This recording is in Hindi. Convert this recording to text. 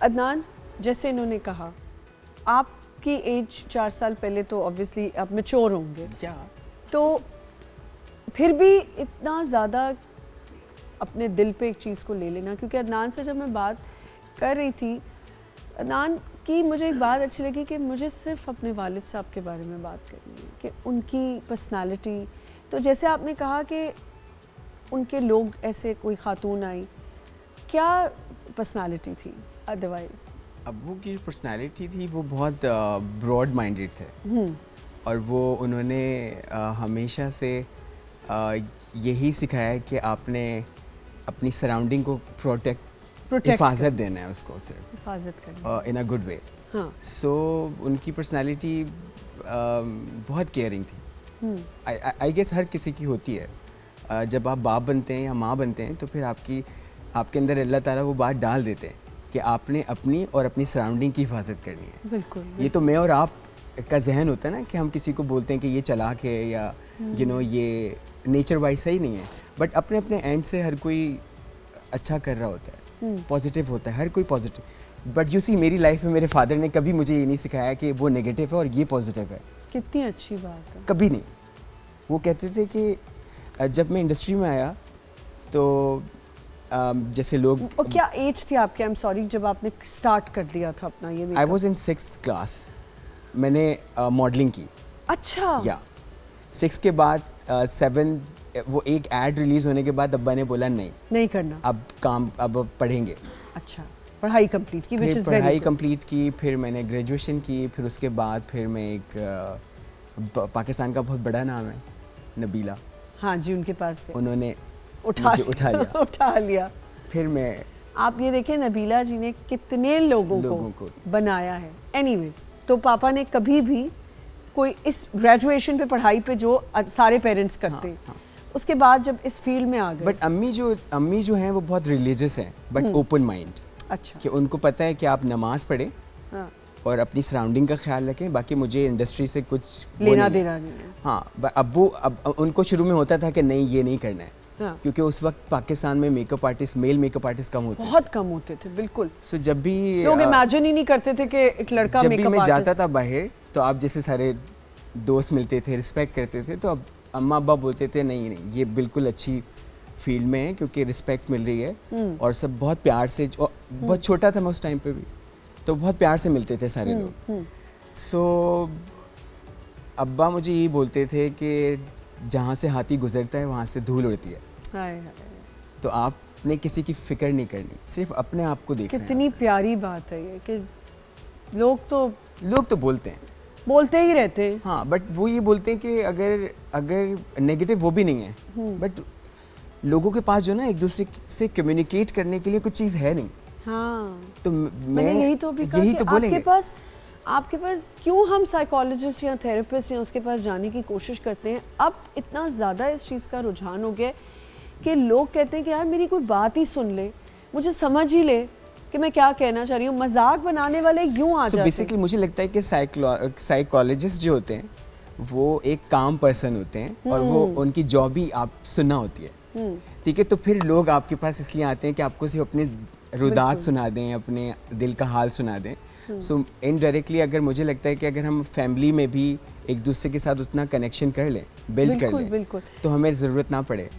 अदनान, जैसे इन्होंने कहा, आपकी एज 4 साल पहले तो ऑब्वियसली आप मैच्योर होंगे, तो फिर भी इतना ज़्यादा अपने दिल पे एक चीज़ को ले लेना, क्योंकि अदनान से जब मैं बात कर रही थी, अदनान की मुझे एक बात अच्छी लगी कि मुझे सिर्फ अपने वालिद साहब के बारे में बात करनी है, कि उनकी पर्सनालिटी, तो जैसे आपने कहा कि उनके लोग ऐसे कोई खातून आई, क्या पर्सनालिटी थी? अदरवाइज अब्बू की पर्सनालिटी थी वो बहुत ब्रॉड माइंडेड थे, और वो उन्होंने हमेशा से यही सिखाया कि आपने अपनी सराउंडिंग को हिफाजत देना है, उसको सिर्फ हिफाजत करना इन अ गुड वे। सो उनकी पर्सनालिटी बहुत केयरिंग थी। आई गेस हर किसी की होती है। जब आप बाप बनते हैं या माँ बनते हैं तो फिर आपके अंदर अल्लाह ताला वो बात डाल देते हैं कि आपने अपनी और अपनी सराउंडिंग की हिफाजत करनी है। बिल्कुल। ये तो मैं और आप का जहन होता है ना कि हम किसी को बोलते हैं कि ये चालाक है या ये नेचर वाइज सही नहीं है, बट अपने अपने एंड से हर कोई अच्छा कर रहा होता है, पॉजिटिव होता है, हर कोई पॉजिटिव। बट यू सी, मेरी लाइफ में मेरे फादर ने कभी मुझे ये नहीं सिखाया कि वो नेगेटिव है और ये पॉजिटिव है। कितनी अच्छी बात है। कभी नहीं। वो कहते थे कि जब मैं इंडस्ट्री में आया तो जैसे लोग, और क्या एज थी आपके, आई एम सॉरी, जब आपने स्टार्ट कर दिया था अपना ये makeup? I was in 6th class, मैंने मॉडलिंग की। अच्छा। या 6 के बाद 7 वो एक एड रिलीज होने के बाद अब्बा ने बोला नहीं करना, अब पढ़ेंगे। अच्छा, पढ़ाई कंप्लीट की, फिर पढ़ाई कंप्लीट की, फिर मैंने ग्रेजुएशन की, फिर उसके बाद फिर मैं एक पाकिस्तान का बहुत बड़ा नाम है नबीला, हाँ जी, उनके पास गए, उन्होंने उठा लिया उठा लिया। फिर मैं, आप ये देखें नबीला जी ने कितने लोगों को बनाया है। एनीवेज, तो पापा ने कभी भी कोई इस ग्रेजुएशन पे, पढ़ाई पे जो सारे पेरेंट्स करते हैं, हाँ। उसके बाद जब इस फील्ड में आ गए। बट अम्मी जो हैं वो बहुत रिलीजियस हैं, बट ओपन माइंड। अच्छा। कि उनको पता है कि आप नमाज पढ़ें, हाँ, और अपनी सराउंडिंग का ख्याल रखें, बाकी मुझे इंडस्ट्री से कुछ लेना देना नहीं है। हाँ, अब्बू उनको शुरू में होता था कि नहीं ये नहीं करना है, हाँ। क्योंकि उस वक्त पाकिस्तान में makeup artist, male makeup artist कम होते, बहुत कम होते थे। बिल्कुल। सो जब भी लोग इमेजिन ही नहीं करते थे कि एक लड़का जब मेकअप भी मैं आर्टिस्ट। जाता था बाहर तो आप जैसे सारे दोस्त मिलते थे, रिस्पेक्ट करते थे, तो अब अम्मा अब्बा बोलते थे नहीं ये बिल्कुल अच्छी फील्ड में है क्योंकि रिस्पेक्ट मिल रही है, और सब बहुत प्यार से, बहुत छोटा था मैं उस टाइम पे भी, तो बहुत प्यार से मिलते थे सारे लोग। सो अब्बा मुझे यही बोलते थे कि जहाँ से हाथी गुजरता है वहाँ से धूल उड़ती है। तो आपने किसी की फिक्र नहीं करनी, सिर्फ अपने आप को देखना है। कितनी प्यारी बात है ये कि लोग तो बोलते ही रहते हैं। हाँ, बट वो ये बोलते हैं कि अगर नेगेटिव वो भी नहीं है, बट लोगों के पास जो ना एक दूसरे से कम्युनिकेट करने के लिए कुछ चीज़ है नहीं। हाँ, तो मैं यही तो बोलेंगे। आपके पास क्यों हम साइकोलॉजिस्ट या थेरेपिस्ट या उसके पास जाने की कोशिश करते हैं? अब इतना ज़्यादा इस चीज़ का रुझान हो गया कि लोग कहते हैं कि यार मेरी कोई बात ही सुन ले, मुझे समझ ही ले कि मैं क्या कहना चाह रही हूँ। मजाक बनाने वाले यूँ आ जाते हैं। बेसिकली मुझे लगता है कि साइकोलॉजिस्ट जो होते हैं वो एक काम पर्सन होते हैं, और वो उनकी जॉब ही आप सुनना होती है, ठीक है। तो फिर लोग आपके पास इसलिए आते हैं कि आपको सिर्फ अपने रुदात सुना दें, अपने दिल का हाल सुना दें। सो इनडायरेक्टली अगर मुझे लगता है कि अगर हम फैमिली में भी एक दूसरे के साथ उतना कनेक्शन कर लें, बिल्ड कर लें, तो हमें ज़रूरत ना पड़े